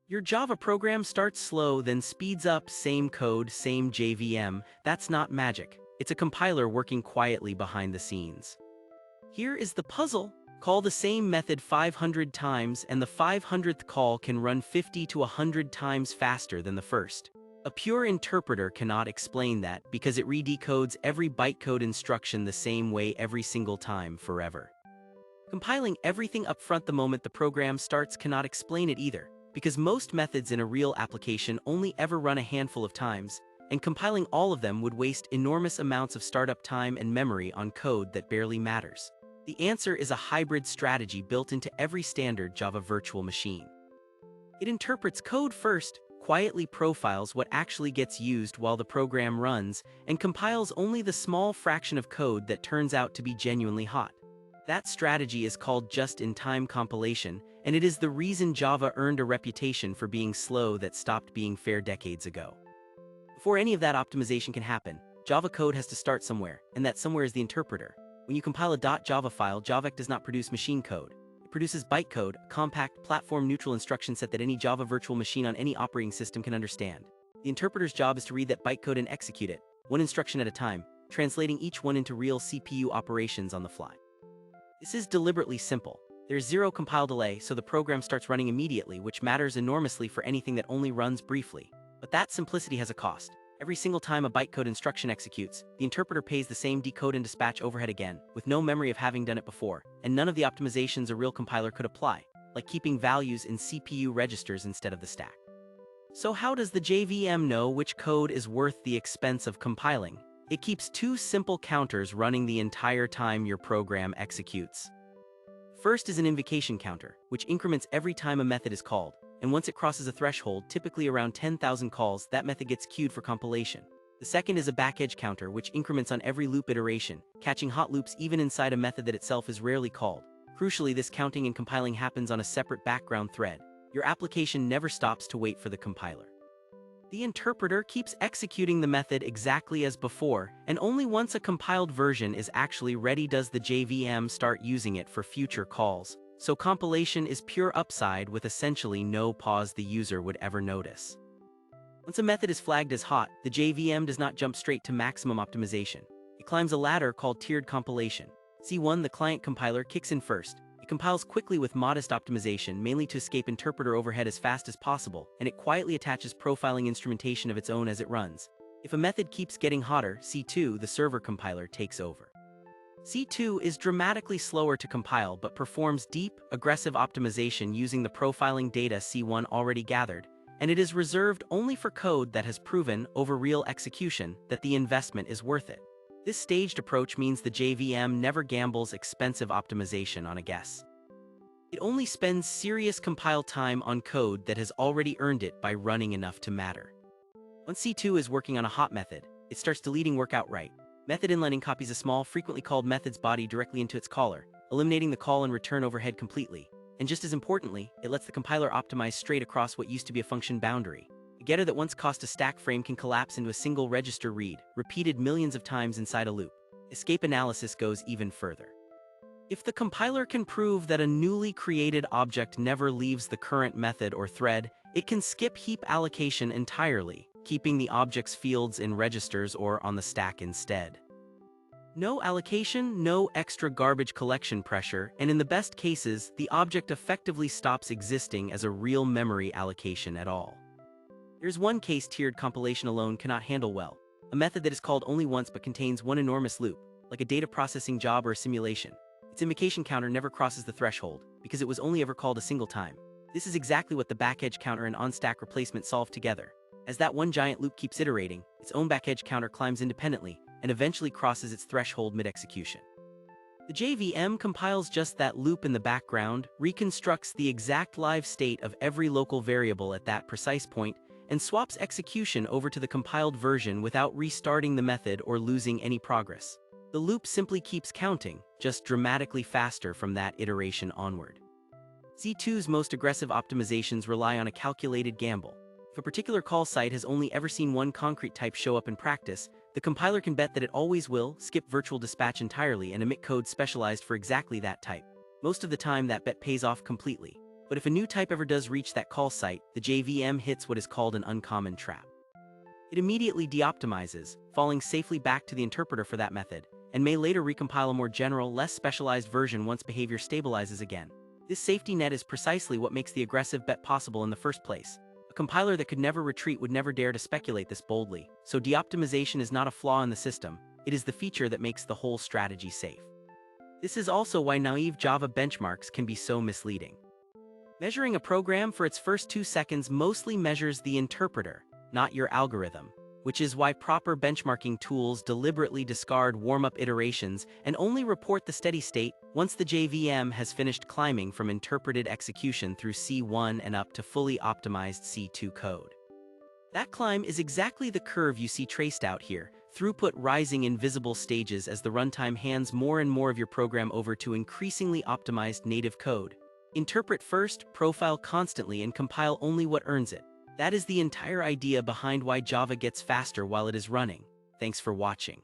Your Java program starts slow, then speeds up, same code, same JVM. That's not magic. It's a compiler working quietly behind the scenes. Here is the puzzle. Call the same method 500 times, and the 500th call can run 50 to 100 times faster than the first. A pure interpreter cannot explain that because it redecodes every bytecode instruction the same way every single time forever. Compiling everything upfront the moment the program starts cannot explain it either, because most methods in a real application only ever run a handful of times, and compiling all of them would waste enormous amounts of startup time and memory on code that barely matters. The answer is a hybrid strategy built into every standard Java virtual machine. It interprets code first, quietly profiles what actually gets used while the program runs, and compiles only the small fraction of code that turns out to be genuinely hot. That strategy is called just-in-time compilation, and it is the reason Java earned a reputation for being slow that stopped being fair decades ago. Before any of that optimization can happen, Java code has to start somewhere, and that somewhere is the interpreter. When you compile a .java file, Java does not produce machine code. It produces bytecode, a compact, platform-neutral instruction set that any Java virtual machine on any operating system can understand. The interpreter's job is to read that bytecode and execute it, one instruction at a time, translating each one into real CPU operations on the fly. This is deliberately simple. There's zero compile delay, so the program starts running immediately, which matters enormously for anything that only runs briefly. But that simplicity has a cost. Every single time a bytecode instruction executes, the interpreter pays the same decode and dispatch overhead again, with no memory of having done it before, and none of the optimizations a real compiler could apply, like keeping values in CPU registers instead of the stack. So how does the JVM know which code is worth the expense of compiling? It keeps two simple counters running the entire time your program executes. First is an invocation counter, which increments every time a method is called, and once it crosses a threshold, typically around 10,000 calls, that method gets queued for compilation. The second is a backedge counter, which increments on every loop iteration, catching hot loops even inside a method that itself is rarely called. Crucially, this counting and compiling happens on a separate background thread. Your application never stops to wait for the compiler. The interpreter keeps executing the method exactly as before, and only once a compiled version is actually ready does the JVM start using it for future calls. So compilation is pure upside with essentially no pause the user would ever notice. Once a method is flagged as hot, the JVM does not jump straight to maximum optimization. It climbs a ladder called tiered compilation. C1, the client compiler, kicks in first. It compiles quickly with modest optimization, mainly to escape interpreter overhead as fast as possible, and it quietly attaches profiling instrumentation of its own as it runs. If a method keeps getting hotter, C2, the server compiler, takes over. C2 is dramatically slower to compile but performs deep, aggressive optimization using the profiling data C1 already gathered, and it is reserved only for code that has proven, over real execution, that the investment is worth it. This staged approach means the JVM never gambles expensive optimization on a guess. It only spends serious compile time on code that has already earned it by running enough to matter. Once C2 is working on a hot method, it starts deleting work outright. Method inlining copies a small, frequently called method's body directly into its caller, eliminating the call and return overhead completely. And just as importantly, it lets the compiler optimize straight across what used to be a function boundary. A getter that once cost a stack frame can collapse into a single register read, repeated millions of times inside a loop. Escape analysis goes even further. If the compiler can prove that a newly created object never leaves the current method or thread, it can skip heap allocation entirely, keeping the object's fields in registers or on the stack instead. No allocation, no extra garbage collection pressure, and in the best cases, the object effectively stops existing as a real memory allocation at all. There's one case tiered compilation alone cannot handle well: a method that is called only once but contains one enormous loop, like a data processing job or a simulation. Its invocation counter never crosses the threshold, because it was only ever called a single time. This is exactly what the backedge counter and on-stack replacement solve together. As that one giant loop keeps iterating, its own backedge counter climbs independently, and eventually crosses its threshold mid-execution. The JVM compiles just that loop in the background, reconstructs the exact live state of every local variable at that precise point, and swaps execution over to the compiled version without restarting the method or losing any progress. The loop simply keeps counting, just dramatically faster from that iteration onward. C2's most aggressive optimizations rely on a calculated gamble. If a particular call site has only ever seen one concrete type show up in practice, the compiler can bet that it always will skip virtual dispatch entirely and emit code specialized for exactly that type. Most of the time that bet pays off completely. But if a new type ever does reach that call site, the JVM hits what is called an uncommon trap. It immediately deoptimizes, falling safely back to the interpreter for that method, and may later recompile a more general, less specialized version once behavior stabilizes again. This safety net is precisely what makes the aggressive bet possible in the first place. A compiler that could never retreat would never dare to speculate this boldly, so deoptimization is not a flaw in the system, it is the feature that makes the whole strategy safe. This is also why naive Java benchmarks can be so misleading. Measuring a program for its first 2 seconds mostly measures the interpreter, not your algorithm, which is why proper benchmarking tools deliberately discard warm-up iterations and only report the steady state once the JVM has finished climbing from interpreted execution through C1 and up to fully optimized C2 code. That climb is exactly the curve you see traced out here, throughput rising in visible stages as the runtime hands more and more of your program over to increasingly optimized native code. Interpret first, profile constantly, and compile only what earns it. That is the entire idea behind why Java gets faster while it is running. Thanks for watching.